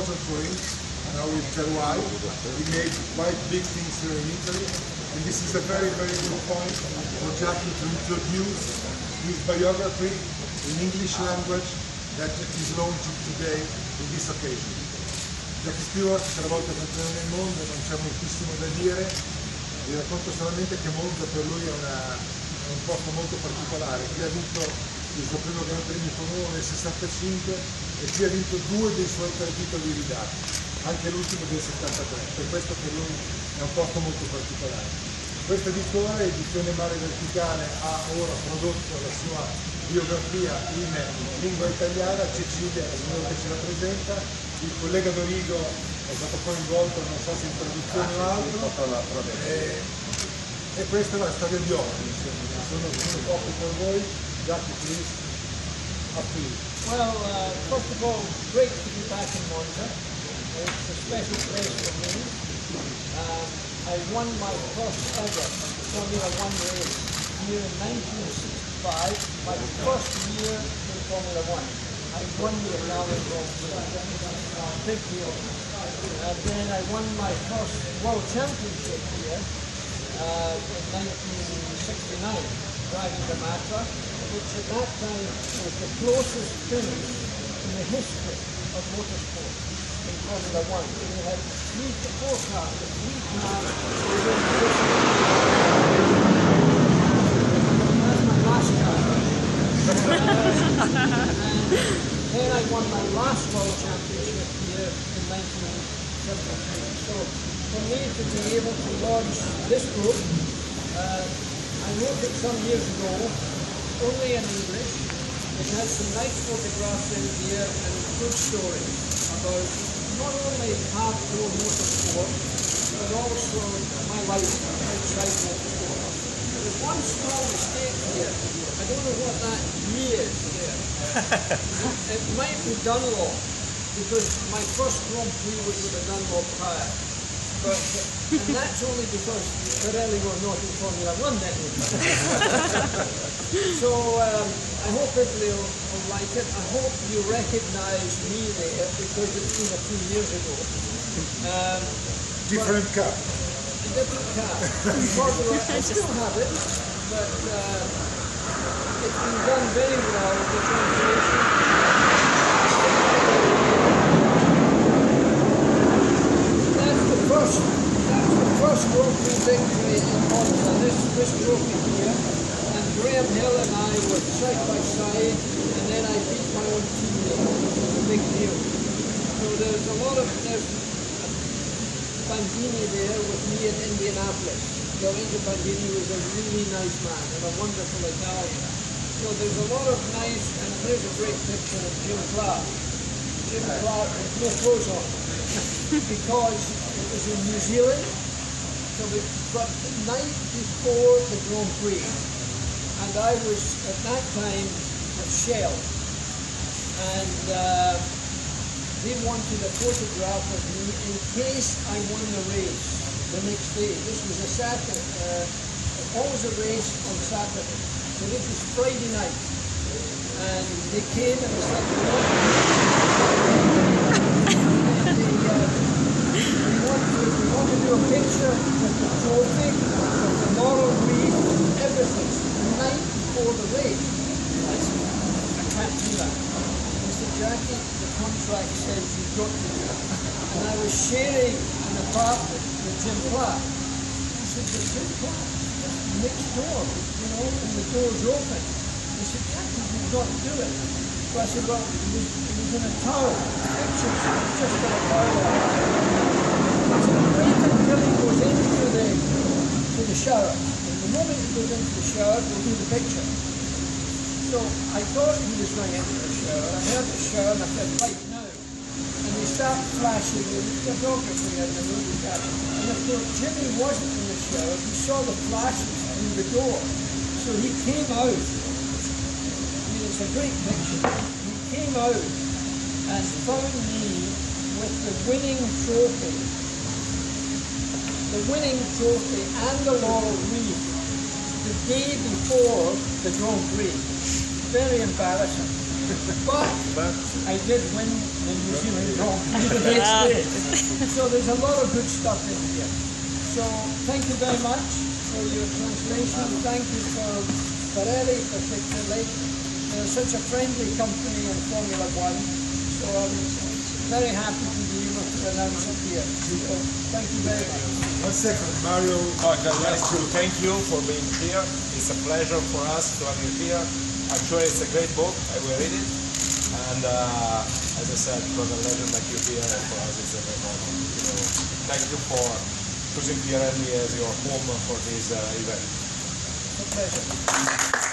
important for him, and I will tell why. He made quite big things here in Italy, and this is a very, very good point for Jackie to introduce his biography in English language that is launching today in this occasion. Jackie Stewart, 3 volte campione del mondo, non c'è moltissimo da dire, vi racconto solamente che Monza per lui è un posto molto particolare. Qui ha vinto il suo primo Gran Premio di Formula 1 nel 65 e qui ha vinto 2 dei suoi 3 titoli ridati, anche l'ultimo del 73, per questo per lui è un posto molto particolare. Questo editore, edizione Mare Verticale, ha ora prodotto la sua biografia in lingua italiana. Cecilia è la signora che ce la presenta, il collega Dorigo è stato coinvolto, non so se in traduzione o altro, e questa è la storia di oggi. Sono poco per voi. Jackie, please, up to you. Well, first of all, great to be back in Monza. It's a special place for me. I won my first ever Formula 1 race here in 1965, my first year in Formula 1. I won the Italian Grand Prix, big deal. And then I won my first World Championship here in 1969, driving the Matra, which at that time was the closest finish in the history of motorsport in Formula 1. We had 4 cars, 3 cars within the history. That's my last car. And then I won my last World Championship here in 1973. So for me to be able to launch this book, I wrote it some years ago, only in English. It has some nice photographs in here and good stories about not only hardcore motorsport, but also my life outside motorsport. There's one small mistake here. I don't know what that E is there. It might be Dunlop, because my first Grand Prix was with a Dunlop tyre. And that's only because Carreri were not in Formula 1 then. So I hope everybody will like it. I hope you recognise me there because it's been a few years ago. Different car. A different car. I still have it, but it's been done very well with the translation. That's the first Grand Prix victory in Monza, this trophy here, and Graham Hill and I were side by side, and then I beat my own teammate. It was a big deal. So there's Bandini there with me in Indianapolis. Lorenzo Bandini was a really nice man and a wonderful Italian. So there's a lot of nice, and there's a great picture of Jim Clark. Jim Clark with no clothes on, because it was in New Zealand, but the night before the Grand Prix, and I was at that time at Shell, and they wanted a photograph of me in case I won the race the next day. This was a Saturday, always a race on Saturday, so this was Friday night, and they came and they said, we want to do a picture with the trophy, with the laurel wreath, everything, the night before the race. I said, I can't do that. He said, Jackie, the contract says you've got to do it. And I was sharing an apartment with Jim Clark. He said, but Jim Clark, next door, and the door's open. He said, Jackie, you've got to do it. So I said, well, it was in a towel. Pictures, just got a towel. So wait until he goes into the shower. And the moment he goes into the shower, we'll do the picture. So I thought he was going into the shower. I heard the shower and I said, right now. And they start flashing the photography in the movie camera. And of course, Jimmy wasn't in the shower. He saw the flashes through the door. So he came out. I mean, it's a great picture. He came out and found me with the winning trophy. The winning trophy and the laurel wreath the day before the Grand Prix. Very embarrassing. But I did win the New Zealand Grand Prix the next day. So there's a lot of good stuff in here. So thank you very much for your translation. Thank you for Carreri particularly. They're such a friendly company in Formula One. So I'm very happy to be able to announce it here. So thank you very much. 1 second, Mario. Just to thank you for being here. It's a pleasure for us to have you here. I'm sure it's a great book. I will read it. And as I said, for a legend like you here, for us it's a great honor. Thank you for choosing Carreri as your home for this event. It's a pleasure.